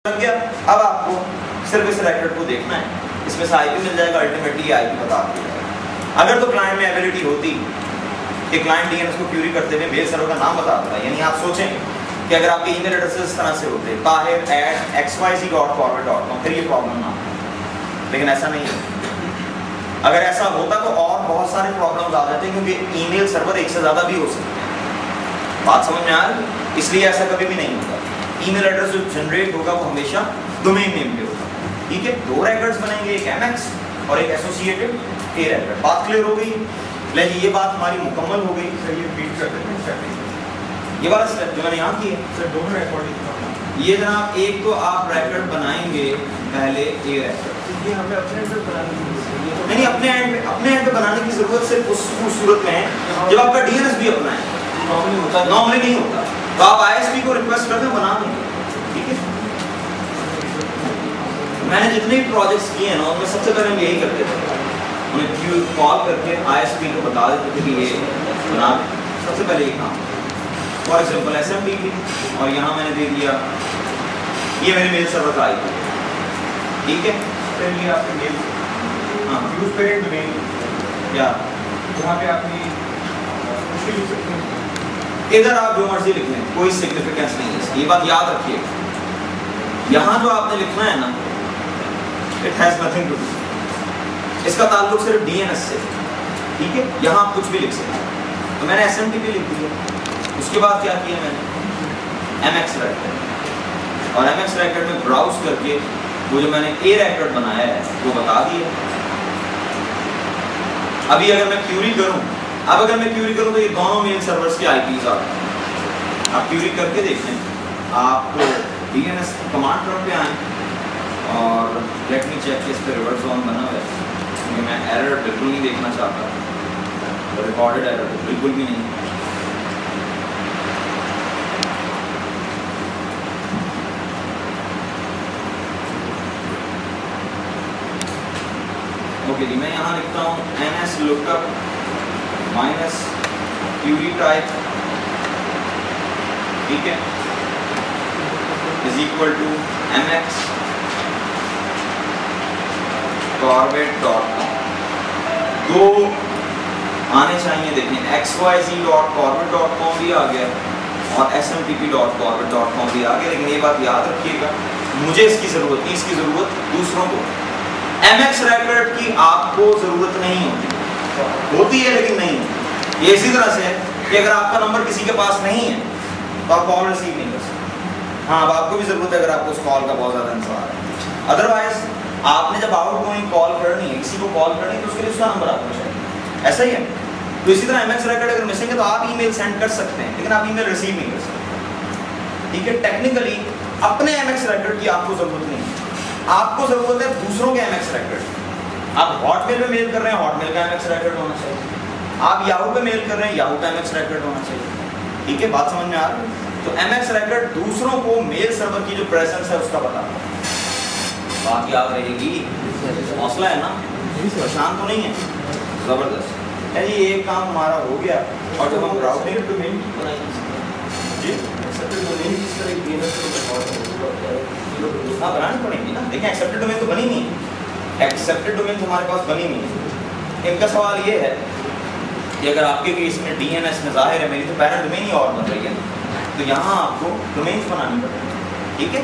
लग गया। अब आपको सिर्फ इस रेकॉर्ड को देखना है, इसमें से आईपी मिल जाएगा, अल्टीमेटली आईपी बता दिया। अगर तो क्लाइंट में एबिलिटी होती कि क्लाइंट डीएनएस को क्यूरी करते हुए मेल सर्वर का नाम बता देता, यानी आप सोचें कि अगर आपके ईमेल एड्रेस इस तरह से होते tahir@xyz.forward.com, फिर ये प्रॉब्लम ना, लेकिन ऐसा नहीं है। अगर ऐसा होता तो और बहुत सारे प्रॉब्लम्स आ जाते, क्योंकि ईमेल सर्वर एक से ज़्यादा भी हो सकते हैं। बात समझ में आ रही? इसलिए ऐसा कभी भी नहीं होता। ईमेल एड्रेस जो जनरेट होगा वो हमेशा डोमेन नेम पे होगा। ठीक है, दो रेकॉर्ड्स बनेंगे, एक एमएक्स और एक एसोसिएटेड ए रेकॉर्ड। बात क्लियर हो गई? ले जी, ये बात हमारी मुकम्मल हो गई। सर ये बीट कर देते हैं सेटिंग, ये वाला स्टेप जो मैंने यहाँ की है सर दोनों रिकॉर्डिंग ये जनाब, एक तो आप रेकॉर्ड बनाएंगे पहले ए रेकॉर्ड, ये हमें अपने एंड पे बनानी है। नहीं अपने एंड पे बनाने की जरूरत सिर्फ उस सूरत में है जब आपका डीएनएस भी अपना है, नॉर्मली नहीं होता। तो आप आईएसपी को रिक्वेस्ट करते हो, बना देंगे। ठीक है, मैंने जितने भी प्रोजेक्ट्स किए हैं ना, उनमें सबसे पहले हम यही करते थे, उन्हें कॉल करके आईएसपी को बता देते थे कि ये बना, सबसे पहले ये काम। फॉर एग्जाम्पल एसएमटीपी, और यहाँ मैंने दे दिया ये मेरे मेल सर्वर का आईपी। ठीक है, सर ये आपके मेल हाँ यूज पेरेंट डोमेन क्या यहाँ पे आपने कुछ भी लिख सकते हैं। इधर आप जो मर्जी लिख लें, कोई सिग्निफिकेंस नहीं है इसकी, ये बात याद रखिए। यहाँ जो आपने लिखना है ना, it has nothing to do, इसका ताल्लुक सिर्फ डीएनएस से। ठीक है, यहाँ आप कुछ भी लिख सकते हैं। तो मैंने एसएमटीपी लिख दिया, उसके बाद क्या किया मैंने, एमएक्स रेकॉर्ड, और एमएक्स रेकॉर्ड में ब्राउज करके वो जो मैंने ए रेकॉर्ड बनाया है वो बता दिया। अभी अगर मैं क्यूरी करूं, तो ये दोनों मेल सर्वर्स के आईपीज आ गए। आप क्यूरी करके देखें, आप डीएनएस कमांड प्रॉम्प्ट पे आए और लेट मी चेक इस पे रिवर्स ऑन बना हुआ है, क्योंकि मैं एरर बिल्कुल नहीं देखना चाहता, रिकॉर्डेड एरर बिल्कुल भी नहीं। ओके जी, मैं यहाँ लिखता हूँ ns lookup minus query type, ठीक है, is equal to mx forward.com। दो आने चाहिए, देखें xyz.forward.com भी आ गया और smtp.forward.com भी आ गया, लेकिन ये बात याद रखिएगा, मुझे इसकी ज़रूरत नहीं, इसकी ज़रूरत दूसरों को। एमएक्स रेकॉर्ड की आपको ज़रूरत नहीं होती है, लेकिन नहीं होती। ये इसी तरह से है कि अगर आपका नंबर किसी के पास नहीं है तो आप कॉल रिसीव नहीं कर सकते। हाँ, अब आपको भी ज़रूरत है अगर आपको उस कॉल का बहुत ज़्यादा इंतजार है। अदरवाइज आपने जब आउटगोइंग कॉल करनी है, किसी को कॉल करनी है, तो उसके लिए उसका नंबर आपको चाहिए, ऐसा ही है। तो इसी तरह एमएक्स रेकॉर्ड अगर मिसिंग है तो आप ईमेल सेंड कर सकते हैं, लेकिन आप ईमेल रिसीव नहीं कर सकते। ठीक है, टेक्निकली अपने एमएक्स रेकॉर्ड की आपको ज़रूरत नहीं है, आपको ज़रूरत है दूसरों के एमएक्स रेकॉर्ड। आप हॉटमेल में मेल कर रहे हैं, हॉटमेल का एमएक्स रेकॉर्ड होना चाहिए। आप याहू पे मेल कर रहे हैं, याहू का एमएक्स रेकॉर्ड होना चाहिए। ठीक है, बात समझ में आ रही है? तो एमएक्स रेकॉर्ड दूसरों को मेल सर्वर की जो प्रेजेंस है उसका बताता है। बात याद रहेगी, हौसला है ना, परेशान तो नहीं है, जबरदस्त है जी। ये काम हमारा हो गया, और जब हम राउटिंग डोमेन जी हाँ बनानी पड़ेगी ना। देखिए एक्सेप्टेड डोमेन तो बनी नहीं है, एक्सेप्टेड डोमेन तो हमारे पास बनी नहीं है। इनका सवाल ये है कि अगर आपके केस में डीएनएस में जाहिर है मेरी तो पैरेंट डोमेन ही और बन रही है, तो यहाँ आपको डोमेन्स बनानी पड़ेगी। ठीक है,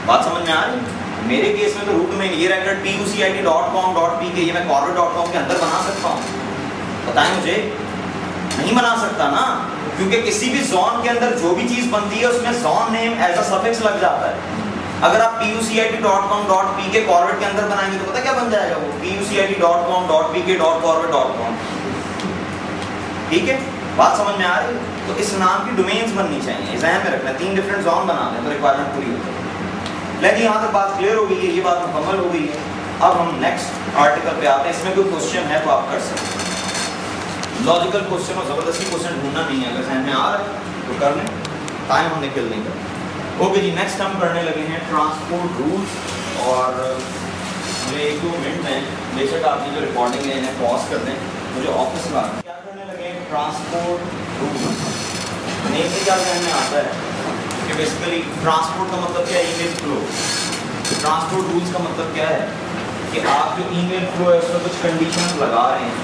बात समझ में आ रही है? मेरे केस में तो रूट डोमेन ये रेकॉर्ड tucit.com.pk ये मैं forward.com के अंदर बना सकता हूँ, बताएं मुझे? नहीं बना सकता ना, क्योंकि किसी भी जोन के अंदर जो भी चीज़ बनती है उसमें zone name as a suffix लग जाता है। अगर आप tucit.com.pk फॉरवर्ड के अंदर बनाएंगे तो पता क्या बन जाएगा वो, tucit.com.pk.forward.com। ठीक है, बात समझ में आ रही है? तो इस नाम की डोमेन्स बननी चाहिए, ज़हन में रखना। 3 डिफरेंट जोन बना दें तो रिक्वायरमेंट पूरी हो जाएगी। लेकिन यहाँ तक बात क्लियर हो गई है, ये बात मुकम्मल हो गई है। अब हम नेक्स्ट आर्टिकल पे आते हैं। इसमें कोई क्वेश्चन है तो आप कर सकते हैं, लॉजिकल क्वेश्चन और ज़बरदस्ती क्वेश्चन ढूंढना नहीं है, अगर ज़हन में आ रहा है तो कर लें, टाइम हमने किल नहीं कर। ओके जी, नेक्स्ट हम करने लगे हैं ट्रांसपोर्ट रूल्स। और मुझे 1-2 मिनट में बेशक आपकी जो रिकॉर्डिंग है इन्हें पॉज कर दें, मुझे ऑफिस में आना। क्या करने लगे हैं, ट्रांसपोर्ट रूल्स। नेम से क्या ध्यान में आता है कि बेसिकली ट्रांसपोर्ट का मतलब क्या है, ईमेल फ्लो। ट्रांसपोर्ट रूल्स का मतलब क्या है कि आप जो ईमेल फ्लो है उसमें कुछ कंडीशन लगा रहे हैं,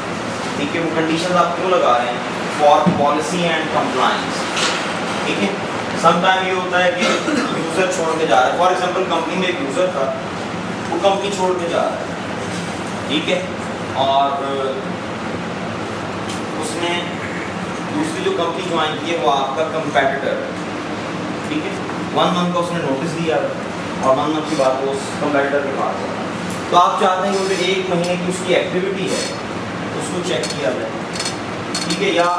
ठीक है। वो कंडीशन आप क्यों लगा रहे हैं? फॉर पॉलिसी एंड कंप्लायंस, ठीक है। समटाइम ये होता है कि यूजर छोड़ के जा रहा है, फॉर एग्जांपल कंपनी में एक यूजर था, वो कंपनी छोड़ के जा रहा है, ठीक है, और उसने दूसरी जो कंपनी ज्वाइन की है वो आपका कंपेटिटर है, ठीक है। 1 मंथ का उसने नोटिस दिया और 1 मंथ की बात वो उस कंपेटिटर के पास है, तो आप चाहते हैं कि वो जो 1 महीने की उसकी एक्टिविटी है उसको चेक किया जाए, ठीक है। या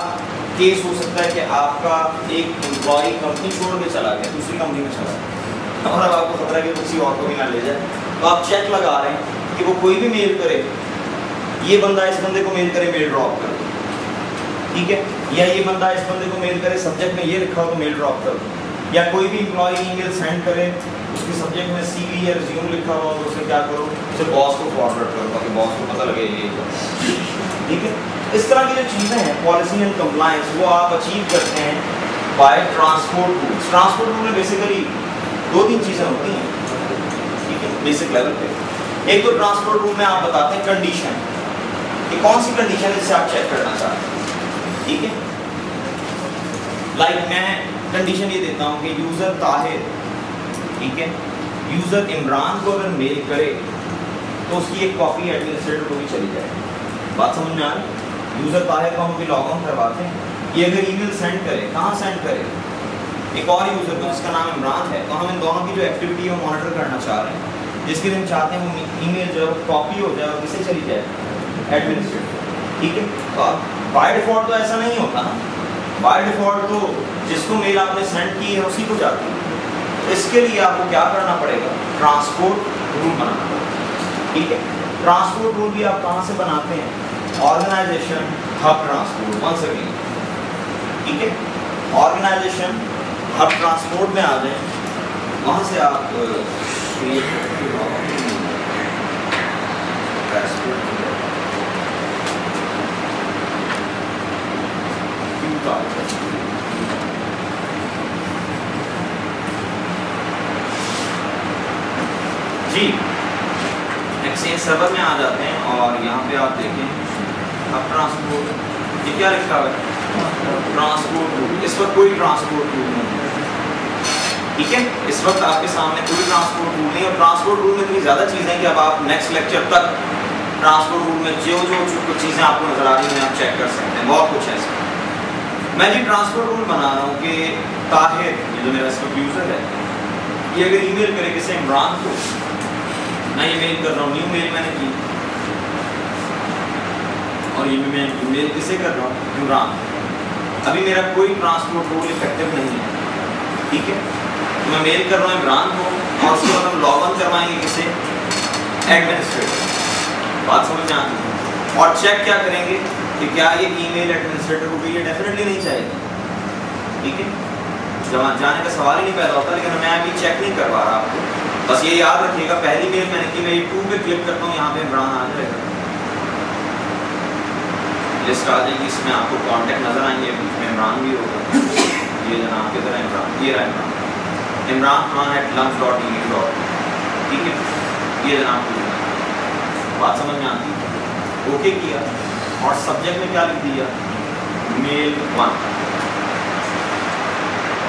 केस हो सकता है कि आपका एक एम्प्लॉय कंपनी छोड़ के चला गया, दूसरी कंपनी में चला गया और अब आपको खतरा है कि किसी और को भी ना ले जाए, तो आप चेक लगा रहे हैं कि वो कोई भी मेल करे, ये बंदा इस बंदे को मेल करे, मेल ड्रॉप कर दो, ठीक है। या ये बंदा इस बंदे को मेल करे, सब्जेक्ट में ये लिखा हो तो मेल ड्रॉप कर दो। या कोई भी एम्प्लॉय ईमेल सेंड करे, उसके सब्जेक्ट में CV या रिज्यूम लिखा हो तो उसे क्या करो, उसे बॉस को फॉरवर्ड करो ताकि बॉस को पता लगे ये, ठीक है। इस तरह की जो चीज़ें हैं पॉलिसी एंड कंप्लायंस, वो आप अचीव करते हैं by transport rules. Transport rule में बेसिकली 2-3 चीज़ें होती हैं, ठीक है, बेसिक लेवल पे। एक तो ट्रांसपोर्ट रूल में आप बताते हैं कंडीशन, कि कौन सी कंडीशन है जिसे आप चेक करना चाहते हैं, ठीक है। लाइक मैं कंडीशन ये देता हूँ कि यूज़र ताहिर, ठीक है, यूज़र इमरान को अगर मेल करे तो उसकी एक कॉपी एडमिनिस्ट्रेटर को भी चली जाए। बात समझ में आ रही? यूज़र ताहिर को हम भी लॉग ऑन करवाते हैं, ये अगर ईमेल सेंड करे, कहाँ सेंड करे? एक और यूज़र को जिसका नाम इमरान है, तो हम इन दोनों की जो एक्टिविटी है वो मॉनिटर करना चाह रहे हैं, जिसके लिए हम चाहते हैं वो ईमेल जो है कॉपी हो जाए और किसे चली जाए? एडमिनिस्ट्रेटर, ठीक है। तो बाय डिफ़ॉल्ट तो ऐसा नहीं होता ना, बाय डिफ़ॉल्ट तो जिसको मेल आपने सेंड की है उसी को जाती है। तो इसके लिए आपको क्या करना पड़ेगा? ट्रांसपोर्ट रूल बनाना पड़ेगा, ठीक है। ट्रांसपोर्ट रूल भी आप कहाँ से बनाते हैं? Organization hub transport, once again, ठीक है। ऑर्गेनाइजेशन हब ट्रांसपोर्ट में आ जाए, वहाँ से आप जी एक्सचेंज सर्वर में आ जाते हैं और यहाँ पे आप देखें अब ट्रांसपोर्ट, ये क्या लिखा हुआ है? Transport rule. इस वक्त कोई ट्रांसपोर्ट रूल नहीं है, ठीक है। इस वक्त आपके सामने कोई ट्रांसपोर्ट रूल नहीं, और ट्रांसपोर्ट रूल में इतनी ज़्यादा चीज़ें हैं कि अब आप नेक्स्ट लेक्चर तक ट्रांसपोर्ट रूल में जो कुछ चीज़ें आपको नजर आ रही हैं आप चेक कर सकते हैं, बहुत कुछ है इसमें। मैं जी ट्रांसपोर्ट रूल बना रहा हूँ कि ताहिर, ये जो मेरा इसका यूज़र है, ये अगर ईमेल करे किसी इमरान को, मैं ये मेल कर रहा हूँ, न्यू मेल मैंने की, और ये मैं ईमेल किसे कर रहा हूँ? इमरान। अभी मेरा कोई ट्रांसपोर्ट रूल इफेक्टिव नहीं है, ठीक है। तो मैं मेल कर रहा हूँ इमरान को और उसके बाद हम लॉग ऑन करवाएंगे किसे? एडमिनिस्ट्रेटर। बात समझ में आती है। और चेक क्या करेंगे कि क्या ये ईमेल एडमिनिस्ट्रेटर को भी ये डेफिनेटली नहीं चाहिए, ठीक है। जब जाने का सवाल ही नहीं पैदा होता, लेकिन मैं अभी चेक नहीं करवा रहा आपको, बस ये याद रखिएगा। पहली मेल मैंने की, मैं ये 2 पे क्लिक करता हूँ, यहाँ पे इमरान आ जाएगा, लिस्ट आ जाएगी, इसमें आपको कॉन्टेक्ट नजर आएंगे, इसमें इमरान भी होगा, ये जनाब की तरह इमरान, ये रहा इमरान खान @lunch.edu, ठीक है, ये जनाब की बात समझ में आती है। ओके किया और सब्जेक्ट में क्या लिख दिया? मेल 1,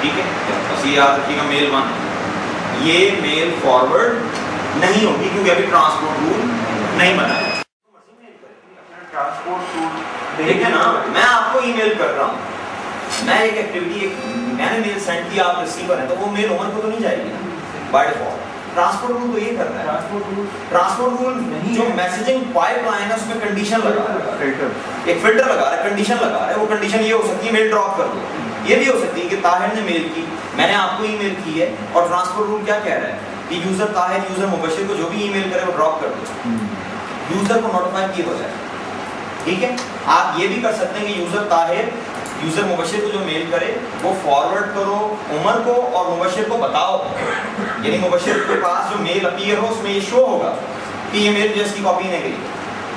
ठीक है। बस ये याद रखिएगा, मेल 1, ये मेल फॉरवर्ड नहीं होगी क्योंकि अभी ट्रांसपोर्ट रूल नहीं बनाया। ट्रांसपोर्ट रूल ठीक है ना, मैं आपको ईमेल कर रहा हूँ, मैं एक एक्टिविटी, मैंने मेल सेंड किया, आप रिसीवर हैं, तो वो मेल ओनर को तो नहीं जाएगी ना बाय डिफॉल्ट। ट्रांसपोर्ट रूल तो ये करता है। ट्रांसपोर्ट रूल नहीं, जो मैसेजिंग पाइपलाइन है उसमें कंडीशन लगा रहा है, एक फिल्टर लगा रहा है, कंडीशन लगा रहा है। वो कंडीशन ये हो सकती है मेल ड्रॉप कर दो, ये भी हो सकती है कि ताहिर ने मेल की, मैंने आपको ईमेल की है, और ट्रांसपोर्ट रूल क्या कह रहा है कि यूजर ताहिर, यूजर मुबशिर को जो भी ईमेल करे वो ड्रॉप कर दो, यूजर को नोटिफाई किए हो जाए, ठीक है। आप ये भी कर सकते हैं कि यूजर ताहिर यूजर मुबशिर को जो मेल करे वो फॉरवर्ड करो उमर को, और मुबशिर को बताओ, यानी मुबशिर के पास जो मेल अपीयर हो उसमें ये शो होगा कि ये मेल जिसकी कॉपी नहीं गई।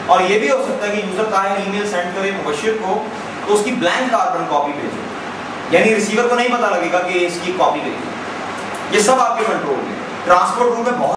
और ये भी हो सकता है कि यूजर ताहिर ईमेल सेंड करे मुबशिर को, तो उसकी ब्लैंक कार्बन कॉपी भेजो, यानी रिसीवर को नहीं पता लगेगा कि इसकी कॉपी गई। ये सब आपके कंट्रोल में। ट्रांसपोर्ट रूल में बहुत